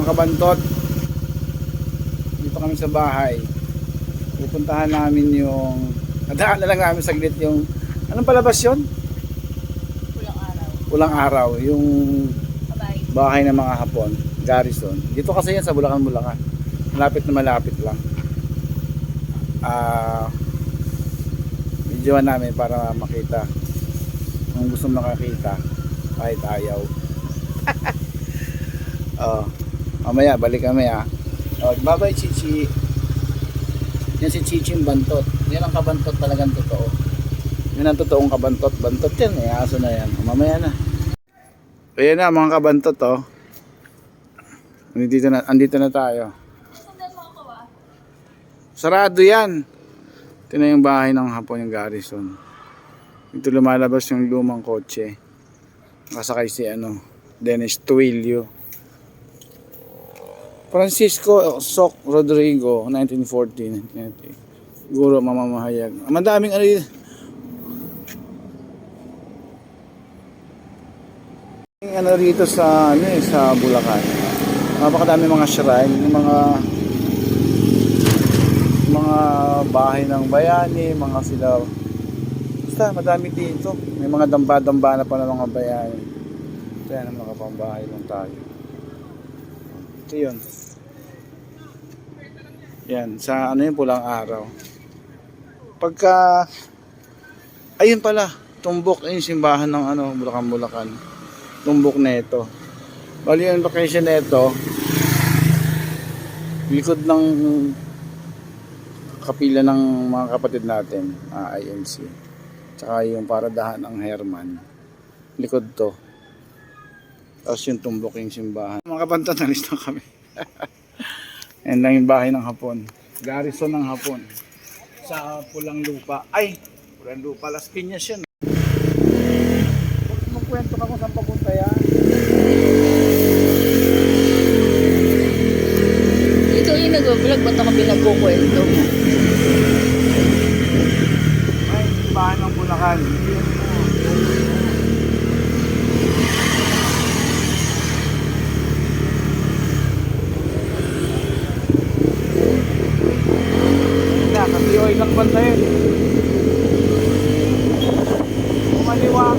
mga kabantot, dito kami sa bahay. Pupuntahan namin yung nadaan na lang namin saglit yung anong palabas yun? Pulang araw. Pulang araw, yung Abay. bahay ng mga Hapon, Garrison. Dito kasi yan sa Bulacan, Bulacan. Malapit na malapit lang. Videoan namin para makita kung gusto makakita kahit ayaw. Mamaya balik kami bye bye Chichi. Yan si Chichi yung bantot. Yan ang kabantot talagang totoo. Yan ang totoong kabantot. Bantot yan, may aso na yan. Mamaya na. Ayan na mga kabantot andito na tayo. Sarado yan. Ito na yung bahay ng Hapon, yung Garrison. Ito lumalabas yung lumang kotse. Nakasakay si Dennis Tuilio. Francisco Soc Rodrigo, 1914. Siguro mamamahayag. Madaming rito sa sa Bulacan. Napakadami mga shrine, mga bahay ng bayani, mga sila. Basta madami dito. May mga damba-damba na pa ng mga bayani. Kaya naman nakapambahay lang tayo. Ito yun. Yan, sa yung pulang araw. Pagka ayun pala, tumbok yung simbahan ng Bulacan. Tumbok neto. Bali yung location neto, likod ng kapila ng mga kapatid natin, INC. Tsaka yung paradahan ng Herman. Likod to. Tapos yung tumbok yung simbahan. Mga kabantot, nalis na kami. Yan lang yung bahay ng Hapon. Garrison ng Hapon. Sa Pulang Lupa. Ay! Pulang Lupa. Las Piñas yun. Magkwento ka kung saan papunta yan. Ito yung nag-vlog, ba't ako pinagkukwento? Ay, simbahan ng Bulacan. Kasi lang bantayin. Kumaliwa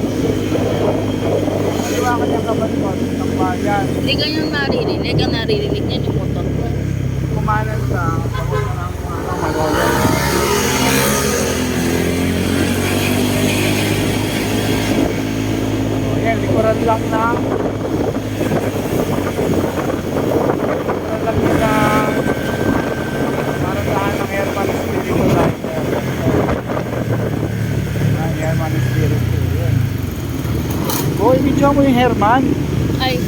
ka niyang kabantot ng bayan. Hindi kanyang naririnig. Ang naririnig niya yung motor ko. Kumanan sa papunta ng Manolo. Ayan, likuran lang na paradahan ng Herman Espiritu Light. Herman Espiritu. Video mo yung Herman. Ay.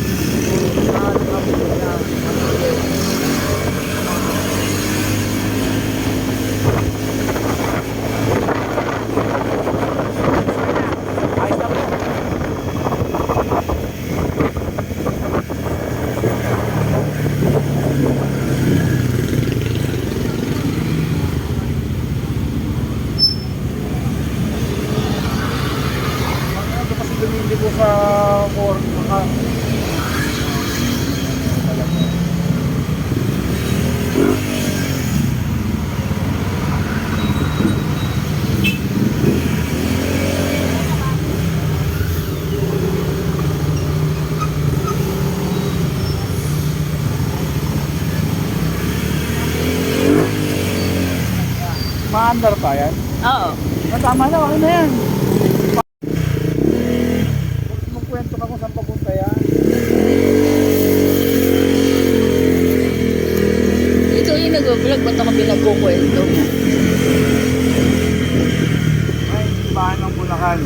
Hindi ko sa maandar pa yan? Oo. Tama na, okay na yan. Magkwento ka kung saan papunta yan. Ito yung nag-vlog, ba't ako pinagkukwento? Ay, simbahan ng Bulacan.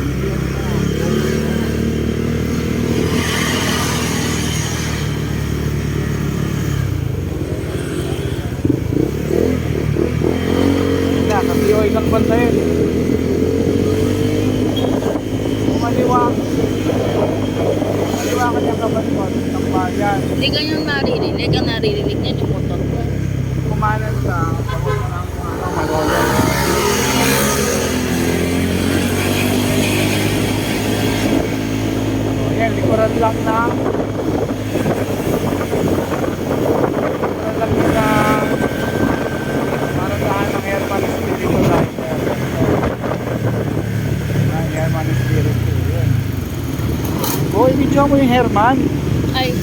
Kasi lang bantayin. Kumaliwa ka niyang kabantot ng bayan. Hindi kanyang naririnig. Ang naririnig niya yung motor ko. Kumanan sa papunta ng Manolo. Ayan, likuran lang na mo yung Herman? Ay,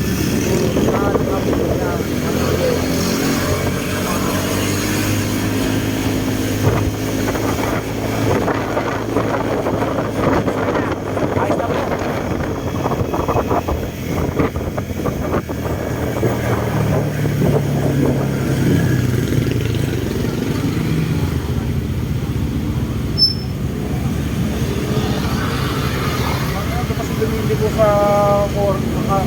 Kasi lumili ko sa corner.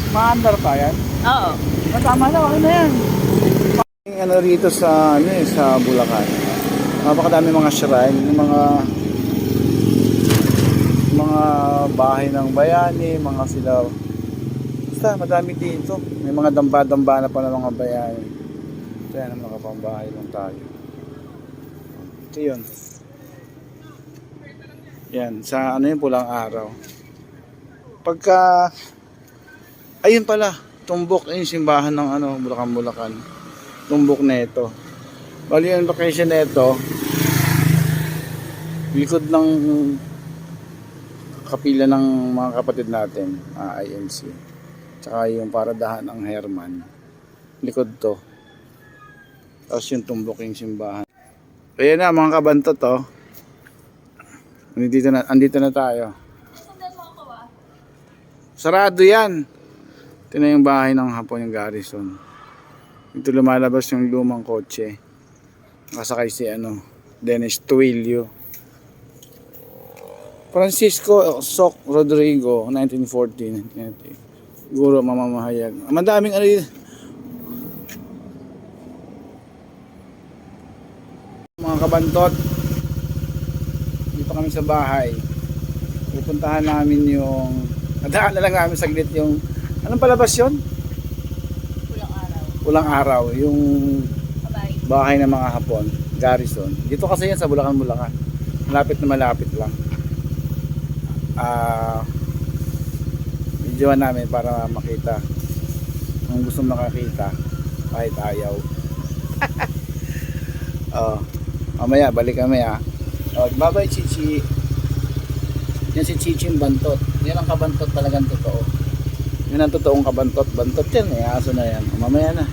Maandar pa yan? oo. Tama na, okay na yan. Yung ano rito sa ano sa Bulacan. Napakadami mga shrine, yung mga bahay ng bayani, mga sila. Basta madami dito. May mga damba-damba na pa ng mga bayani. Ito yan, ang mga pambahay lang tayo. Ito yun. Yan, sa ano yung pulang araw. Pagka ayun pala, tumbok yung simbahan ng ano, Bulacan. Tumbok na ito. Bali yung location na ito, likod ng kapila ng mga kapatid natin, INC. Tsaka yung paradahan ng Herman. Likod to. Tapos yung tumbok yung simbahan. Kaya na mga kabantot to. Andito na tayo. Sarado yan. Ito na yung bahay ng Hapon, yung garrison. Ito lumalabas yung lumang kotse. Nakasakay si Dennis Tuilio. Francisco Soc Rodrigo, 1914. Siguro mamamahayag. Madaming mga kabantot. Dito kami sa bahay. Pupuntahan namin yung nadaan na lang namin saglit yung anong palabas yun? Pulang araw, yung bahay ng mga Hapon, garrison. Dito kasi yan sa Bulacan. Malapit na malapit lang. Videoan namin para makita. Kung gusto makakita, kahit ayaw. Mamaya, balik kami bye-bye Chichi. Yan si Chichi yung bantot. Yan ang kabantot talagang totoo. Yan ang totoong kabantot. Bantot yan, aso na yan. Mamaya na.